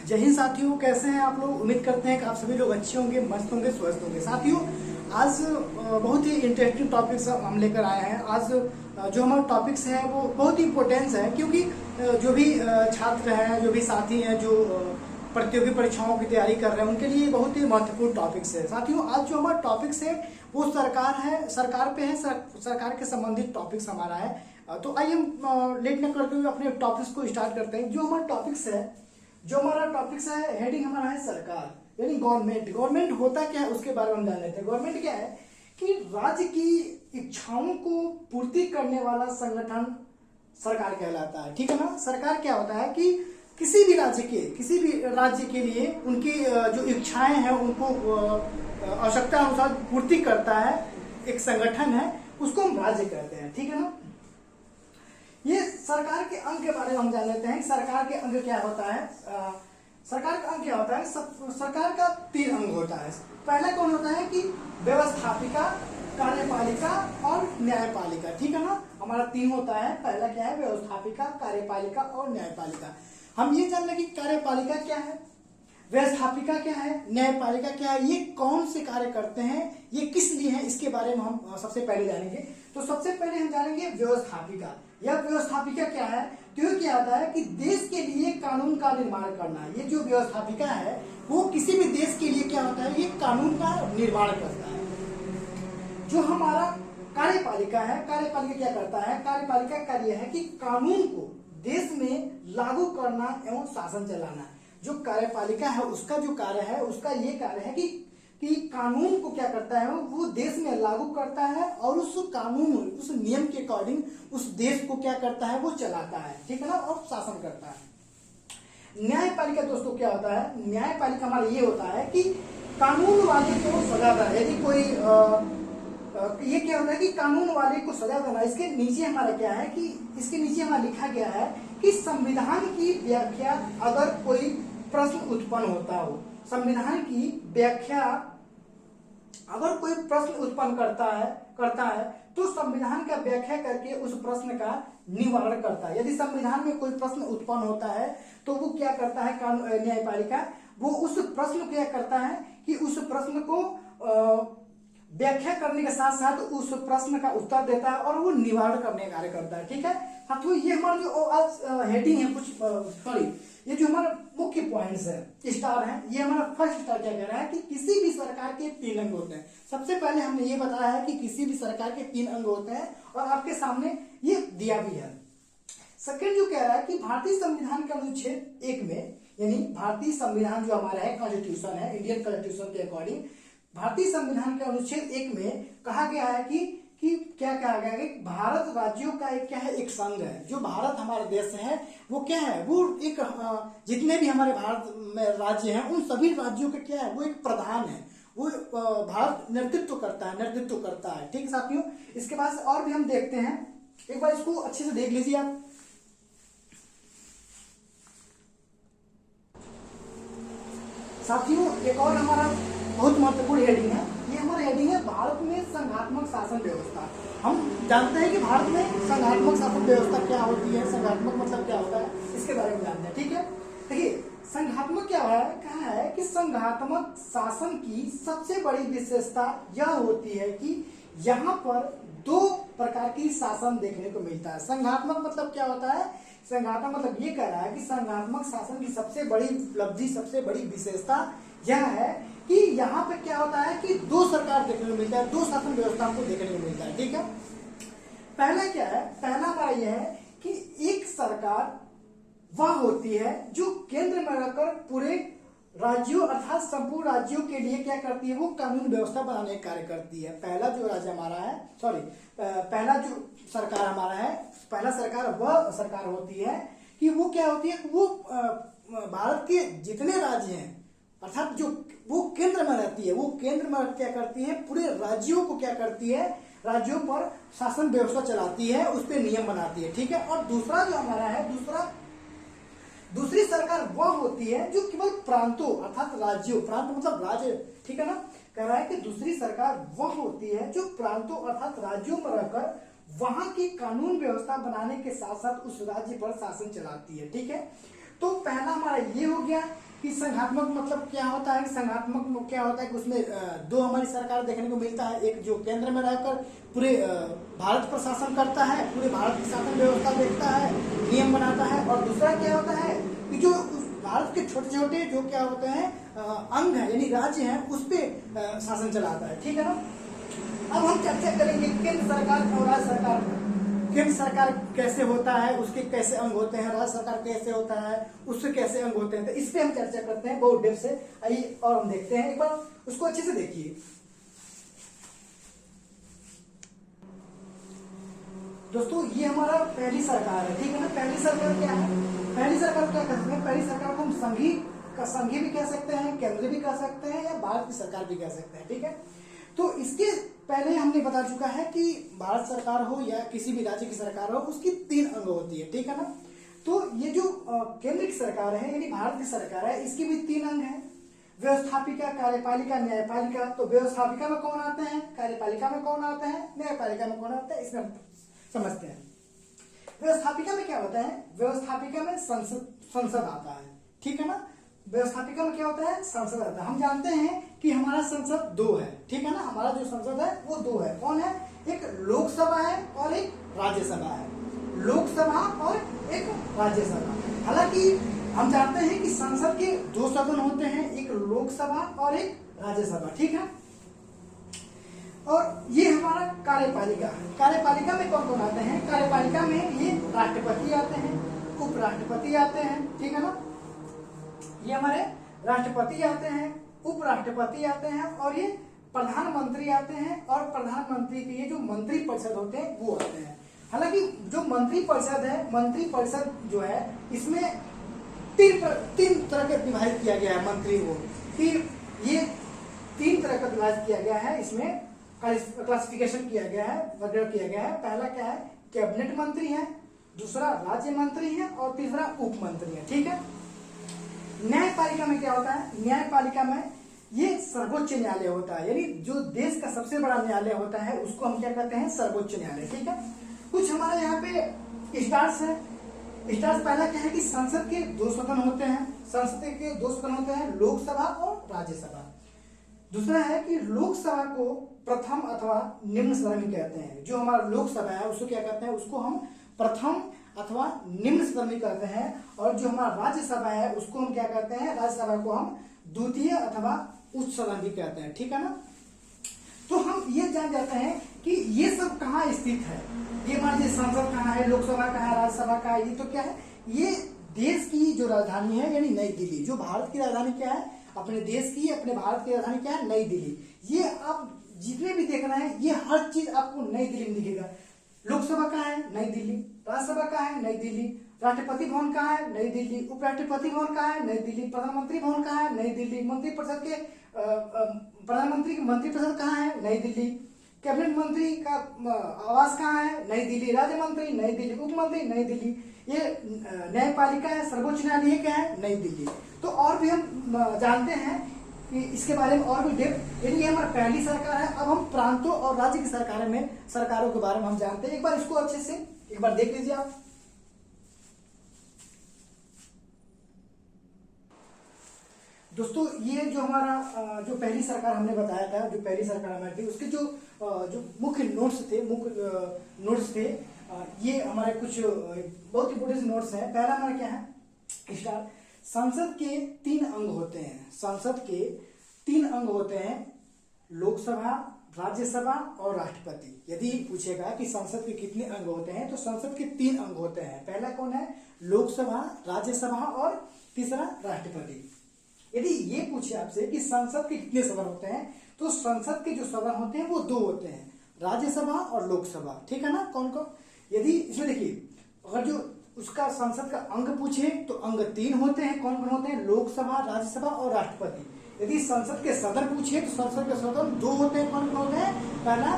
जय हिंद साथियों, कैसे हैं आप लोग। उम्मीद करते हैं कि आप सभी लोग अच्छे होंगे, मस्त होंगे, स्वस्थ होंगे। साथियों, आज बहुत ही इंटरेस्टिंग टॉपिक्स हम लेकर आए हैं। आज जो हमारा टॉपिक्स है वो बहुत ही इम्पोर्टेंस है, क्योंकि जो भी छात्र हैं, जो भी साथी हैं, जो प्रतियोगी परीक्षाओं की तैयारी कर रहे हैं, उनके लिए बहुत ही महत्वपूर्ण टॉपिक्स है। साथियों, आज जो हमारा टॉपिक्स है वो सरकार पे है, सरकार के संबंधित टॉपिक्स हमारा है। तो आइए हम लेट न करते हुए अपने टॉपिक्स को स्टार्ट करते हैं। जो हमारा टॉपिक्स है, हेडिंग हमारा है सरकार, यानी गवर्नमेंट। गवर्नमेंट होता क्या है उसके बारे में हम जान लेते हैं। गवर्नमेंट क्या है कि राज्य की इच्छाओं को पूर्ति करने वाला संगठन सरकार कहलाता है। ठीक है ना। सरकार क्या होता है कि किसी भी राज्य के लिए उनकी जो इच्छाएं हैं उनको आवश्यकता अनुसार पूर्ति करता है एक संगठन है, उसको हम राज्य कहते हैं। ठीक है ना। ये सरकार के अंग के बारे में हम जान लेते हैं। सरकार के अंग क्या होता है। सरकार का अंग क्या होता है। सरकार का 3 अंग होता है। पहला कौन होता है कि व्यवस्थापिका, कार्यपालिका और न्यायपालिका। ठीक है ना। हमारा 3 होता है। पहला क्या है, व्यवस्थापिका, कार्यपालिका और न्यायपालिका। हम ये जान लें कि कार्यपालिका क्या है, व्यवस्थापिका क्या है, न्यायपालिका क्या है, ये कौन से कार्य करते हैं, ये किस लिए है, इसके बारे में हम सबसे पहले जानेंगे। तो सबसे पहले हम जानेंगे व्यवस्थापिका। यह व्यवस्थापिका क्या है। तो ये क्या होता है कि देश के लिए कानून का निर्माण करना। ये जो व्यवस्थापिका है वो किसी भी देश के लिए क्या होता है, ये कानून का निर्माण करता है। जो हमारा कार्यपालिका है, कार्यपालिका क्या करता है। कार्यपालिका का कार्य है कि कानून को देश में लागू करना एवं शासन चलाना। जो कार्यपालिका है उसका जो कार्य है, उसका ये कार्य है कि कानून को क्या करता है, वो देश में लागू करता है और उस कानून, उस नियम के अकॉर्डिंग उस देश को क्या करता है, वो चलाता है। ठीक है ना। और शासन करता है। न्यायपालिका दोस्तों क्या होता है। न्यायपालिका हमारा ये होता है कि कानून वाले को सजा देना। यदि कोई ये क्या होता है कि कानून वाले को सजा देना। इसके नीचे हमारा क्या है कि इसके नीचे हमारा लिखा गया है कि संविधान की व्याख्या अगर कोई प्रश्न उत्पन्न होता हो, संविधान की व्याख्या अगर कोई प्रश्न उत्पन्न करता है तो संविधान का व्याख्या करके उस प्रश्न का निवारण करता है। यदि संविधान में कोई प्रश्न उत्पन्न होता है तो वो क्या करता है, न्यायपालिका, वो उस प्रश्न को क्या करता है कि उस प्रश्न को व्याख्या करने के साथ साथ उस प्रश्न का उत्तर देता है और वो निवारण करने का कार्य करता है। ठीक है साथियों, ये हमारा जो आज हेडिंग है, कुछ ये जो हमारा मुख्य पॉइंट्स है, स्टार है, ये हमारा फर्स्ट स्टार क्या कह रहा है कि किसी भी सरकार के 3 अंग होते हैं। सबसे पहले हमने ये बताया है कि किसी भी सरकार के 3 अंग होते हैं और आपके सामने ये दिया भी है। सेकंड जो कह रहा है कि भारतीय संविधान के अनुच्छेद 1 में, यानी भारतीय संविधान जो हमारा है, कॉन्स्टिट्यूशन है, इंडियन कॉन्स्टिट्यूशन के अकॉर्डिंग भारतीय संविधान के अनुच्छेद 1 में कहा गया है कि क्या कहा गया है कि भारत राज्यों का एक क्या है, एक संघ है। जो भारत हमारा देश है वो क्या है, वो एक जितने भी हमारे भारत में राज्य हैं उन सभी राज्यों का क्या है, वो एक प्रधान है। वो भारत नेतृत्व करता है। ठीक है साथियों। इसके बाद और भी हम देखते हैं, एक बार इसको अच्छे से देख लीजिए आप। साथियों, एक और हमारा बहुत महत्वपूर्ण हेडिंग है। ये हमारा हेडिंग है भारत में संघात्मक शासन व्यवस्था। हम जानते हैं कि भारत में संघात्मक शासन व्यवस्था क्या होती है, संघात्मक मतलब क्या होता है, इसके बारे में जानते हैं। ठीक है। देखिए, संघात्मक क्या है, कहा है कि संघात्मक शासन की सबसे बड़ी विशेषता यह होती है कि यहाँ पर 2 प्रकार की शासन देखने को मिलता है। संघात्मक मतलब क्या होता है। संघात्मक मतलब ये कह रहा है कि संघात्मक शासन की सबसे बड़ी उपलब्धि, सबसे बड़ी विशेषता यह है कि यहाँ पे क्या होता है कि 2 सरकार देखने को मिलता है, 2 शासन व्यवस्था को देखने को मिलता है। ठीक है। पहला क्या है, पहला हमारा यह है कि एक सरकार वह होती है जो केंद्र में रहकर पूरे राज्यों अर्थात संपूर्ण राज्यों के लिए क्या करती है, वो कानून व्यवस्था बनाने का कार्य करती है। पहला जो राज्य हमारा है, पहला जो सरकार हमारा है, पहला सरकार वह सरकार होती है कि वो क्या होती है, वो भारत के जितने राज्य हैं अर्थात जो वो केंद्र में रहती है, वो केंद्र में क्या करती है, पूरे राज्यों को क्या करती है, राज्यों पर शासन व्यवस्था चलाती है, उस पर नियम बनाती है। ठीक है। और दूसरा जो हमारा है, दूसरी सरकार वह होती है जो केवल प्रांतों अर्थात राज्यों, प्रांत मतलब राज्य, ठीक है ना, कह रहा है कि दूसरी सरकार वह होती है जो प्रांतों अर्थात राज्यों में रहकर वहां की कानून व्यवस्था बनाने के साथ साथ उस राज्य पर शासन चलाती है। ठीक है। तो पहला हमारा ये हो गया कि संघात्मक मतलब क्या होता है, संघात्मक क्या होता है कि उसमें दो हमारी सरकार देखने को मिलता है, एक जो केंद्र में रहकर पूरे भारत पर शासन करता है, पूरे भारत की शासन व्यवस्था देखता है, नियम बनाता है, और दूसरा क्या होता है कि जो भारत के छोटे छोटे जो क्या होते हैं अंग है यानी राज्य हैं उस पर शासन चलाता है, ठीक है ना। अब हम चर्चा करेंगे केंद्र सरकार और राज्य सरकार। केंद्र सरकार कैसे होता है, उसके कैसे अंग होते हैं, राज्य सरकार कैसे होता है, उससे कैसे अंग होते हैं, तो इस पे हम चर्चा करते हैं बहुत डेप्थ से। आइए और हम देखते हैं, एक बार उसको अच्छे से देखिए। दोस्तों ये हमारा पहली सरकार है, ठीक है ना। पहली सरकार क्या है, पहली सरकार क्या कहते हैं, पहली सरकार को हम संघीय भी कह सकते हैं, केंद्रीय भी कह सकते हैं, या भारत की सरकार भी कह सकते हैं, ठीक है। तो इसके पहले हमने बता चुका है कि भारत सरकार हो या किसी भी राज्य की सरकार हो, उसकी 3 अंग होती है, ठीक है ना। तो ये जो केंद्र की सरकार है यानी भारत की सरकार है, इसकी भी 3 अंग है, व्यवस्थापिका, कार्यपालिका, न्यायपालिका। तो व्यवस्थापिका में कौन आते हैं, कार्यपालिका में कौन आते हैं, न्यायपालिका में कौन आता है, इसमें हम समझते हैं। व्यवस्थापिका में क्या होता है, व्यवस्थापिका में संसद आता है, ठीक है ना। व्यवस्थापिका में क्या होता है, संसद आता है। हम जानते हैं कि हमारा संसद 2 है, ठीक है ना। हमारा जो संसद है वो 2 है, कौन है, एक लोकसभा है और एक राज्यसभा है, लोकसभा और एक राज्यसभा। हालांकि हम जानते हैं कि संसद के 2 सदन होते हैं, एक लोकसभा और एक राज्यसभा, ठीक है। और ये हमारा कार्यपालिका है। कार्यपालिका में कौन कौन आते हैं, कार्यपालिका में ये राष्ट्रपति आते हैं, उपराष्ट्रपति आते हैं, ठीक है ना। ये हमारे राष्ट्रपति आते हैं, उपराष्ट्रपति आते हैं, और ये प्रधानमंत्री आते हैं, और प्रधानमंत्री के ये जो मंत्री परिषद होते हैं वो आते हैं। हालांकि जो मंत्री परिषद है, मंत्री परिषद जो है इसमें 3 तरह के विभाजित किया गया है मंत्री को, कि ये 3 तरह का विभाजित किया गया है, इसमें क्लासिफिकेशन किया गया है, वर्गीकरण किया गया है। पहला क्या है, कैबिनेट मंत्री है, दूसरा राज्य मंत्री है, और तीसरा उप मंत्री है, ठीक है। न्यायपालिका में क्या होता है, न्यायपालिका में ये सर्वोच्च न्यायालय होता है, यानी जो देश का सबसे बड़ा न्यायालय होता है उसको हम क्या कहते हैं, सर्वोच्च न्यायालय, ठीक है। कुछ हमारे यहाँ पे स्टार्स है। स्टार्स पहला क्या है कि संसद के 2 सदन होते हैं, संसद के 2 सदन होते हैं, लोकसभा और राज्यसभा। दूसरा है कि लोकसभा को प्रथम अथवा निम्न सदन कहते हैं। जो हमारा लोकसभा है उसको क्या कहते हैं, उसको हम प्रथम अथवा निम्न सदन भी कहते हैं, और जो हमारा राज्यसभा है उसको हम क्या कहते हैं, राज्यसभा को हम द्वितीय अथवा उच्च सदन भी कहते हैं, ठीक है ना। तो हम ये जान जाते हैं कि ये सब कहाँ स्थित है, ये हमारी संसद कहाँ है, लोकसभा कहाँ है, राज्यसभा कहाँ है, ये तो क्या है, ये देश की जो राजधानी है यानी नई दिल्ली। जो भारत की राजधानी क्या है, अपने देश की, अपने भारत की राजधानी क्या है, नई दिल्ली। ये आप जितने भी देख रहे हैं ये हर चीज आपको नई दिल्ली में दिखेगा। लोकसभा कहाँ है, नई दिल्ली। राज्यसभा कहाँ है, नई दिल्ली। राष्ट्रपति भवन कहाँ है, नई दिल्ली। उपराष्ट्रपति भवन कहाँ है, नई दिल्ली। प्रधानमंत्री भवन कहाँ है, नई दिल्ली। मंत्री परिषद के प्रधानमंत्री की मंत्री परिषद कहाँ है, नई दिल्ली। कैबिनेट मंत्री का आवास कहाँ है, नई दिल्ली। राज्य मंत्री नई दिल्ली, उप मंत्री नई दिल्ली। ये न्यायपालिका है, सर्वोच्च न्यायालय क्या है, नई दिल्ली। तो और भी हम जानते हैं कि इसके बारे में और भी डेप्थ, यानी ये हमारी पहली सरकार है। अब हम प्रांतों और राज्य की सरकारों के बारे में हम जानते हैं। एक बार इसको अच्छे से एक बार देख लीजिए आप। दोस्तों ये जो हमारा जो पहली सरकार हमने बताया था, जो पहली सरकार हमारी थी, उसके जो मुख्य नोट्स थे, ये हमारे कुछ बहुत इंपोर्टेंट नोट्स हैं। पहला हमारा क्या है, स्टार। संसद के 3 अंग होते हैं। संसद के 3 अंग होते हैं, लोकसभा, राज्यसभा और राष्ट्रपति। यदि पूछेगा कि संसद के कितने अंग होते हैं, तो संसद के 3 अंग होते हैं। पहला कौन है, लोकसभा, राज्यसभा और तीसरा राष्ट्रपति। यदि ये पूछे आपसे कि संसद के कितने सदन होते हैं, तो संसद के जो सदन होते हैं वो 2 होते हैं, राज्यसभा और लोकसभा, ठीक है ना। कौन कौन, यदि इसमें देखिए, अगर जो उसका संसद का अंग पूछे तो अंग 3 होते हैं। कौन कौन होते हैं, लोकसभा, राज्यसभा और राष्ट्रपति। यदि संसद के सदन पूछे तो संसद के सदन 2 होते हैं। कौन कौन होते हैं, पहला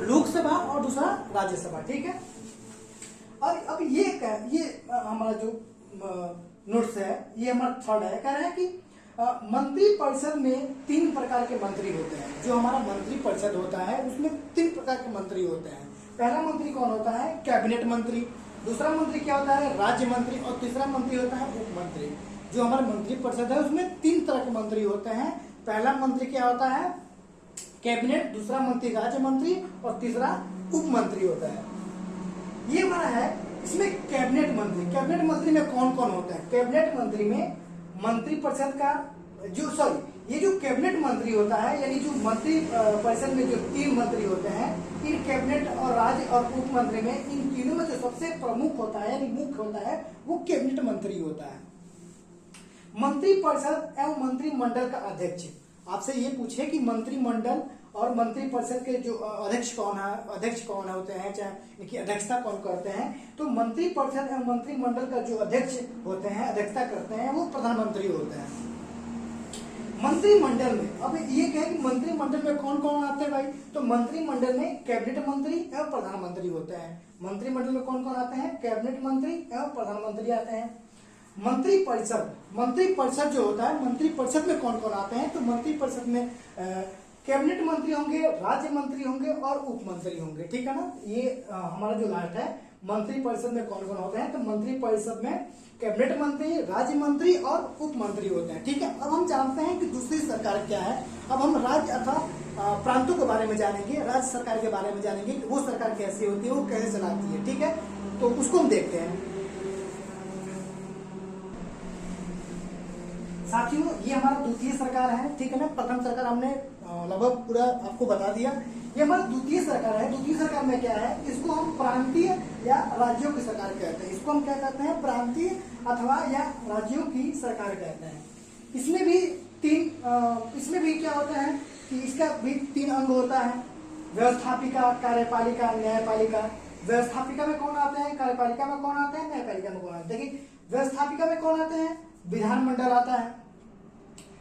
लोकसभा और दूसरा राज्यसभा, ठीक है। और अब ये हमारा जो नोट्स है, ये हमारा थर्ड है। कह रहे हैं कि मंत्री परिषद में 3 प्रकार के मंत्री होते हैं। जो हमारा मंत्री परिषद होता है उसमें 3 प्रकार के मंत्री होते हैं। पहला मंत्री कौन होता है, कैबिनेट मंत्री। दूसरा मंत्री क्या होता है, राज्य मंत्री। और तीसरा मंत्री होता है उप मंत्री। जो हमारे मंत्री परिषद है उसमें 3 तरह के मंत्री होते हैं। पहला मंत्री क्या होता है, कैबिनेट, दूसरा मंत्री राज्य मंत्री और तीसरा उप मंत्री होता है। ये हमारा है इसमें कैबिनेट मंत्री। कैबिनेट मंत्री में कौन कौन होता है, कैबिनेट मंत्री में मंत्री परिषद का ये जो कैबिनेट मंत्री होता है, यानी जो मंत्री परिषद में जो 3 मंत्री होते हैं, इन कैबिनेट और राज्य और उप मंत्री में इन तीनों में जो सबसे प्रमुख होता है यानी मुख्य होता है वो कैबिनेट मंत्री होता है। मंत्री परिषद एवं मंत्रिमंडल का अध्यक्ष, आपसे ये पूछे कि मंत्रिमंडल और मंत्री परिषद के जो अध्यक्ष कौन होते हैं, चाहे इनकी अध्यक्षता कौन करते हैं, तो मंत्री परिषद एवं मंत्रिमंडल का जो अध्यक्ष होते हैं, अध्यक्षता करते हैं, वो प्रधानमंत्री होते हैं। मंत्रिमंडल में अब ये क्या है कि मंत्रिमंडल में कौन कौन आते हैं भाई, तो मंत्रिमंडल में कैबिनेट मंत्री एवं प्रधानमंत्री होते हैं। मंत्रिमंडल में कौन कौन आते हैं, कैबिनेट मंत्री एवं प्रधानमंत्री आते हैं। मंत्री परिषद जो होता है, मंत्री परिषद में कौन कौन आते हैं, तो मंत्री परिषद में कैबिनेट मंत्री होंगे, राज्य मंत्री होंगे और उप मंत्री होंगे, ठीक है ना। ये हमारा जो लास्ट है मंत्री परिषद में कौन कौन होते हैं, तो मंत्री परिषद में कैबिनेट मंत्री, राज्य मंत्री और उप मंत्री होते हैं, ठीक है। अब हम जानते हैं कि दूसरी सरकार क्या है। अब हम राज्य अथवा प्रांतों के बारे में जानेंगे, राज्य सरकार के बारे में जानेंगे कि वो सरकार कैसी होती है, वो कैसे चलाती है, ठीक है। तो उसको हम देखते हैं। साथियों, ये हमारा द्वितीय सरकार है, ठीक है ना। प्रथम सरकार हमने लगभग पूरा आपको बता दिया। ये हमारा द्वितीय सरकार है। द्वितीय सरकार में क्या है, इसको हम प्रांतीय या राज्यों की सरकार कहते हैं। इसको हम क्या कहते हैं, प्रांतीय अथवा या राज्यों की सरकार कहते हैं। इसमें भी क्या होता है कि इसका भी 3 अंग होता है, व्यवस्थापिका, कार्यपालिका, न्यायपालिका। व्यवस्थापिका में कौन आते हैं, कार्यपालिका में कौन आते हैं, न्यायपालिका में कौन आते हैं। देखिए व्यवस्थापिका में कौन आते हैं, विधानमंडल आता है।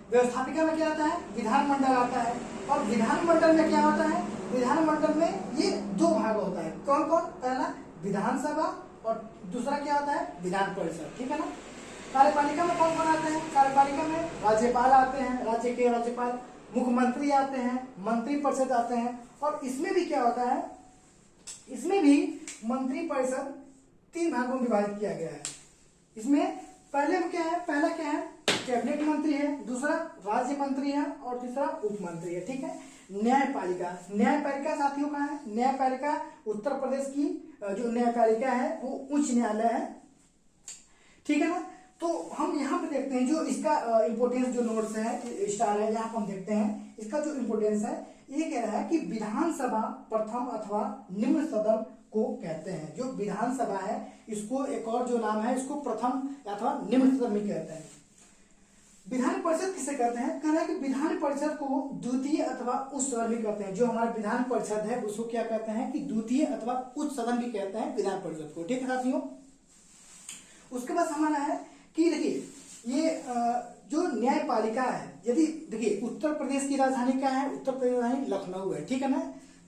व्यवस्थापिका में क्या आता है, विधानमंडल आता है। और विधानमंडल में क्या होता है, विधानमंडल में ये 2 भाग होता है। कौन कौन, पहला विधानसभा और दूसरा क्या होता है, विधान परिषद, ठीक है ना। कार्यपालिका में कौन कौन आते हैं, कार्यपालिका में राज्यपाल आते हैं, राज्य के राज्यपाल, मुख्यमंत्री आते हैं, मंत्री परिषद आते हैं। और इसमें भी क्या होता है, इसमें भी मंत्री परिषद 3 भागों में विभाजित किया गया है। इसमें पहला क्या है, कैबिनेट मंत्री है, दूसरा राज्य मंत्री है और तीसरा उप मंत्री है, ठीक है। न्यायपालिका साथियों कहाँ है, न्यायपालिका उत्तर प्रदेश की जो न्यायपालिका है वो उच्च न्यायालय है, ठीक है ना। तो हम यहाँ पे देखते हैं जो इसका इम्पोर्टेंस जो नोट्स है, स्टार है, यहाँ पर हम देखते हैं इसका जो इम्पोर्टेंस है। ये कह रहा है कि विधानसभा प्रथम अथवा निम्न सदन को कहते हैं। जो विधानसभा है इसको एक और जो नाम है, इसको प्रथम अथवा निम्न सदन भी कहते हैं। विधान परिषद किसे कहते हैं, कह रहा है कि विधान परिषद को द्वितीय अथवा उच्च सदन भी कहते हैं। जो हमारा विधान परिषद है उसको क्या कहते हैं कि द्वितीय अथवा उच्च सदन भी कहते हैं विधान परिषद को, ठीक है साथियों। उसके बाद हमारा है कि देखिए ये जो न्यायपालिका है, यदि देखिए उत्तर प्रदेश की राजधानी क्या है, उत्तर प्रदेश की राजधानी लखनऊ है, ठीक है ना।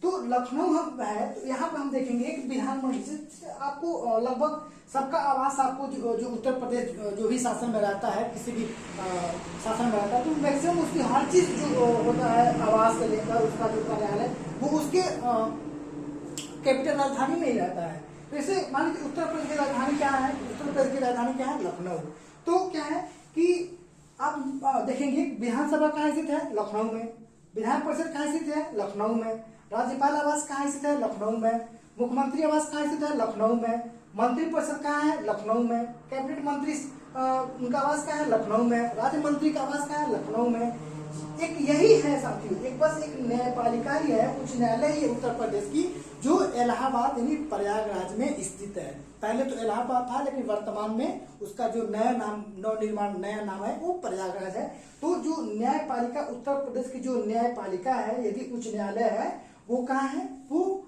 तो लखनऊ हम है, तो यहाँ पे हम देखेंगे कि विधानमंडल आपको लगभग सबका आवास आपको जो उत्तर प्रदेश जो भी शासन में रहता है, किसी भी शासन में रहता है, तो मैक्सिमम उसकी हर चीज जो होता है आवास से लेकर उसका जो कार्यालय वो उसके कैपिटल राजधानी में ही रहता है। जैसे मान लीजिए उत्तर प्रदेश की राजधानी क्या है, उत्तर प्रदेश की राजधानी क्या है, लखनऊ। तो क्या है कि आप देखेंगे विधानसभा कहाँ स्थित है, लखनऊ में। विधान परिषद कहाँ स्थित है, लखनऊ में। राज्यपाल आवास कहाँ स्थित है, लखनऊ में। मुख्यमंत्री आवास कहाँ स्थित है, लखनऊ में। मंत्री परिषद कहाँ है, लखनऊ में। कैबिनेट मंत्री उनका आवास कहाँ है, लखनऊ में। राज्य मंत्री का आवास कहाँ है, लखनऊ में। एक यही है साथियों, एक बस एक न्यायपालिका ही है, उच्च न्यायालय ही है उत्तर प्रदेश की, जो इलाहाबाद यानी प्रयागराज में स्थित है। पहले तो इलाहाबाद था, लेकिन वर्तमान में उसका जो नया नाम है वो प्रयागराज है। तो जो न्यायपालिका उत्तर प्रदेश की जो न्यायपालिका है, यदि उच्च न्यायालय है, वो कहाँ है, वो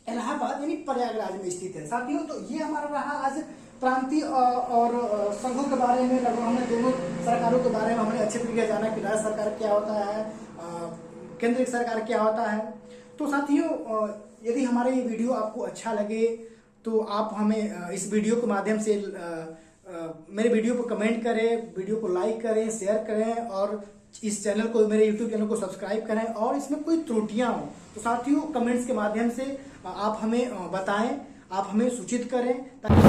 इलाहाबाद यानी प्रयागराज में स्थित है साथियों। तो ये हमारा रहा आज प्रांतीय और संघों के बारे में। लगभग हमने दोनों सरकारों के बारे में हमने अच्छे तरीके से जाना कि राज्य सरकार क्या होता है, केंद्र सरकार क्या होता है। तो साथियों, यदि हमारा ये वीडियो आपको अच्छा लगे तो आप हमें इस वीडियो के माध्यम से मेरे वीडियो को कमेंट करें, वीडियो को लाइक करें, शेयर करें और इस चैनल को, मेरे यूट्यूब चैनल को सब्सक्राइब करें। और इसमें कोई त्रुटियां हो तो साथियों कमेंट्स के माध्यम से आप हमें बताएं, आप हमें सूचित करें ताकि